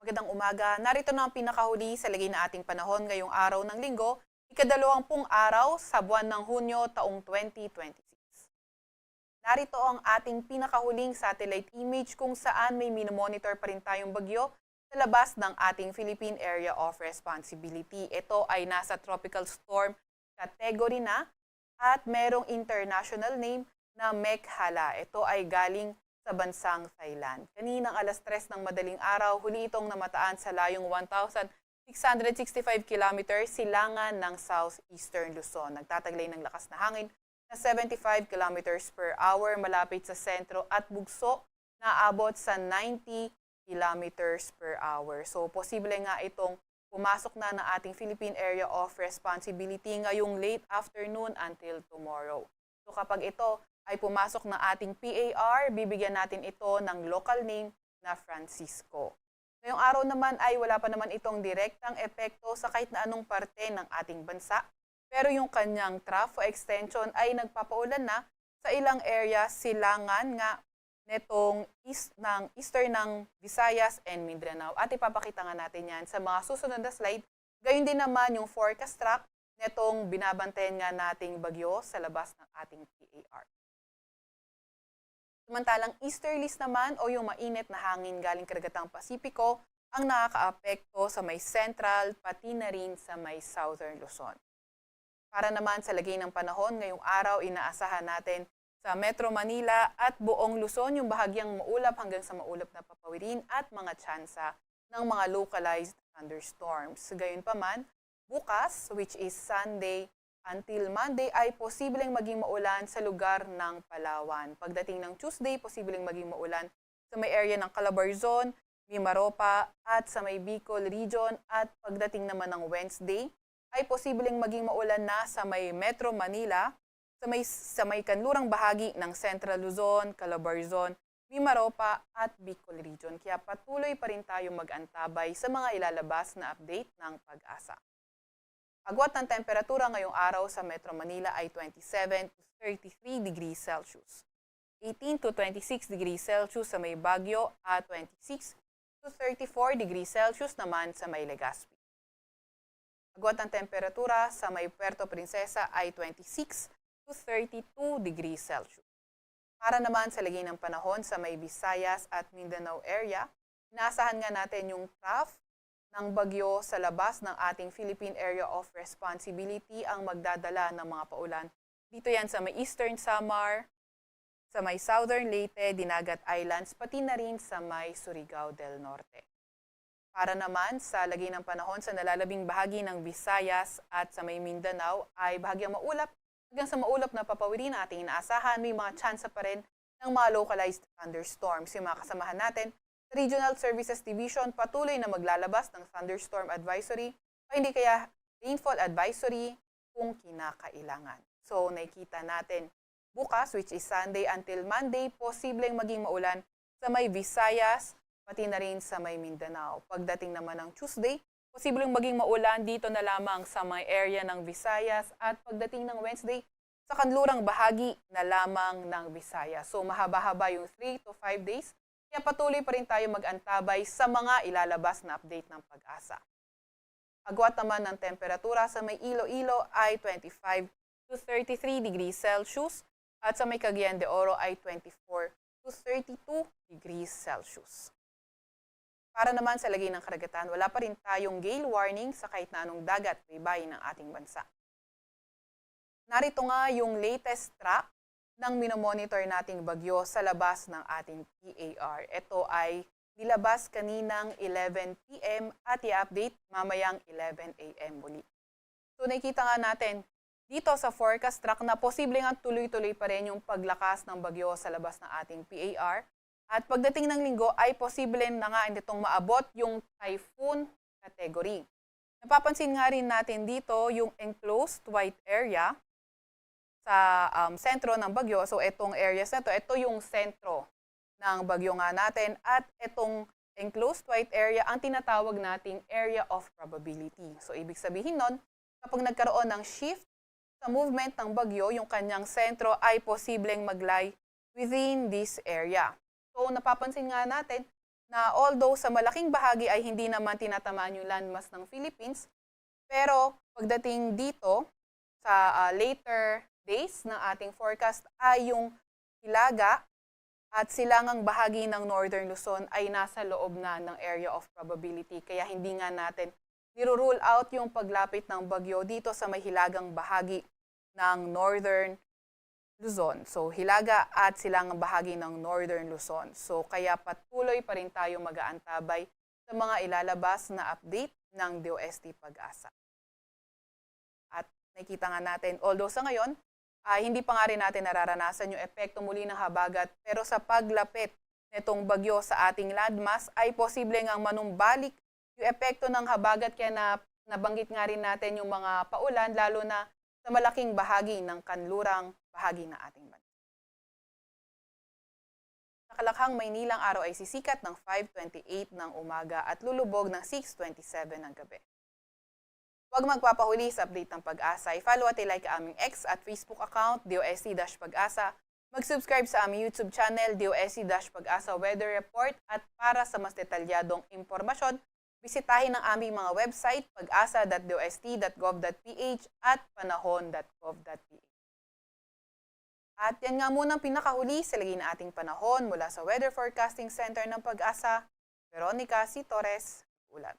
Magandang umaga. Narito na ang pinakahuli sa lagay na ating panahon ngayong araw ng linggo, ika-20 araw sa buwan ng Hunyo taong 2026. Narito ang ating pinakahuling satellite image kung saan may minomonitor pa rin tayong bagyo sa labas ng ating Philippine Area of Responsibility. Ito ay nasa tropical storm category na at merong international name na Mekhala. Ito ay galing sa bansang Thailand. Kaninang alas 3 ng madaling araw, huli itong namataan sa layong 1,665 kilometers silangan ng southeastern Luzon. Nagtataglay ng lakas na hangin na 75 kilometers per hour malapit sa sentro at bugso na abot sa 90 kilometers per hour. So, posible nga itong pumasok na ng ating Philippine Area of Responsibility ngayong late afternoon until tomorrow. So, kapag ito ay pumasok ng ating PAR, bibigyan natin ito ng local name na Francisco. Ngayong araw naman ay wala pa naman itong direktang epekto sa kahit na anong parte ng ating bansa, pero yung kanyang trough extension ay nagpapaulan na sa ilang area silangan nga netong eastern ng Visayas and Mindanao. At ipapakita nga natin yan sa mga susunod na slide. Gayun din naman yung forecast track netong binabantayan nga nating bagyo sa labas ng ating PAR. Samantalang easterlies naman o yung mainit na hangin galing karagatang Pasipiko ang nakakaapekto sa may central pati na rin sa may southern Luzon. Para naman sa lagay ng panahon, ngayong araw inaasahan natin sa Metro Manila at buong Luzon yung bahagyang maulap hanggang sa maulap na papawirin at mga tsansa ng mga localized thunderstorms. Gayunpaman, bukas, which is Sunday, until Monday ay posibleng maging maulan sa lugar ng Palawan. Pagdating ng Tuesday, posibleng maging maulan sa may area ng Calabarzon, Mimaropa at sa may Bicol region. At pagdating naman ng Wednesday, ay posibleng maging maulan na sa may Metro Manila, sa may kanlurang bahagi ng Central Luzon, Calabarzon, Mimaropa at Bicol region. Kaya patuloy pa rin tayo mag-antabay sa mga ilalabas na update ng Pag-asa. Agwat ng temperatura ngayong araw sa Metro Manila ay 27 to 33 degrees Celsius. 18 to 26 degrees Celsius sa may Baguio at 26 to 34 degrees Celsius naman sa may Legazpi. Agwat ng temperatura sa may Puerto Princesa ay 26 to 32 degrees Celsius. Para naman sa lagay ng panahon sa may Visayas at Mindanao area, inaasahan nga natin yung trough ng bagyo sa labas ng ating Philippine Area of Responsibility ang magdadala ng mga paulan. Dito yan sa may Eastern Samar, sa may Southern Leyte, Dinagat Islands, pati na rin sa may Surigao del Norte. Para naman sa lagay ng panahon sa nalalabing bahagi ng Visayas at sa may Mindanao ay bahagyang maulap hanggang sa maulap na papawirin na ating inaasahan. May mga tsansa pa rin ng mga localized thunderstorms. Yung mga kasamahan natin, Regional Services Division patuloy na maglalabas ng thunderstorm advisory o hindi kaya rainfall advisory kung kinakailangan. So nakikita natin bukas, which is Sunday until Monday, posibleng maging maulan sa may Visayas, pati na rin sa may Mindanao. Pagdating naman ng Tuesday, posibleng maging maulan dito na lamang sa may area ng Visayas at pagdating ng Wednesday, sa kanlurang bahagi na lamang ng Visayas. So mahaba-haba yung 3 to 5 days. Kaya patuloy pa rin tayo mag-antabay sa mga ilalabas na update ng Pag-asa. Agwat naman ng temperatura sa may Iloilo ay 25 to 33 degrees Celsius at sa may Cagayan de Oro ay 24 to 32 degrees Celsius. Para naman sa lagay ng karagatan, wala pa rin tayong gale warning sa kahit na anong dagat baybayin ng ating bansa. Narito nga yung latest track ng minomonitor nating bagyo sa labas ng ating PAR. Ito ay nilabas kaninang 11 p.m. at i-update mamayang 11 a.m. muli. So nakikita nga natin dito sa forecast track na posible nga tuloy-tuloy pa rin yung paglakas ng bagyo sa labas ng ating PAR. At pagdating ng linggo ay posible na nga itong maabot yung typhoon category. Napapansin nga rin natin dito yung enclosed white area sa sentro ng bagyo. So itong areas na ito yung sentro ng bagyo nga natin at itong enclosed white area ang tinatawag nating area of probability. So ibig sabihin nun, kapag nagkaroon ng shift sa movement ng bagyo, yung kanyang sentro ay posibleng mag-lie within this area. So napapansin nga natin na although sa malaking bahagi ay hindi naman tinatamaan yung landmass ng Philippines, pero pagdating dito sa later days ng ating forecast ay yung Hilaga at silangang bahagi ng Northern Luzon ay nasa loob na ng area of probability. Kaya hindi nga natin niro-rule out yung paglapit ng bagyo dito sa may hilagang bahagi ng Northern Luzon. So, Hilaga at silangang bahagi ng Northern Luzon. So, kaya patuloy pa rin tayo mag-aantabay sa mga ilalabas na update ng DOST Pag-asa. At nakikita nga natin, although sa ngayon, hindi pa nga rin natin nararanasan yung epekto muli ng habagat, pero sa paglapit nitong bagyo sa ating landmass ay posible ngang manumbalik yung epekto ng habagat, kaya nabanggit nga rin natin yung mga paulan, lalo na sa malaking bahagi ng kanlurang bahagi ng ating bansa. Sa Kalakhang, Maynilang araw ay sisikat ng 5:28 ng umaga at lulubog ng 6:27 ng gabi. Huwag magpapahuli sa update ng Pag-asa. I-follow at i-like aming X at Facebook account, DOST-Pag-asa. Mag-subscribe sa aming YouTube channel, DOST-Pag-asa Weather Report. At para sa mas detalyadong impormasyon, bisitahin ang aming mga website, pag-asa.dost.gov.ph at panahon.gov.ph. At yan nga munang pinakahuli sa lagay na ating panahon mula sa Weather Forecasting Center ng Pag-asa, Veronica C. Torres, ulat.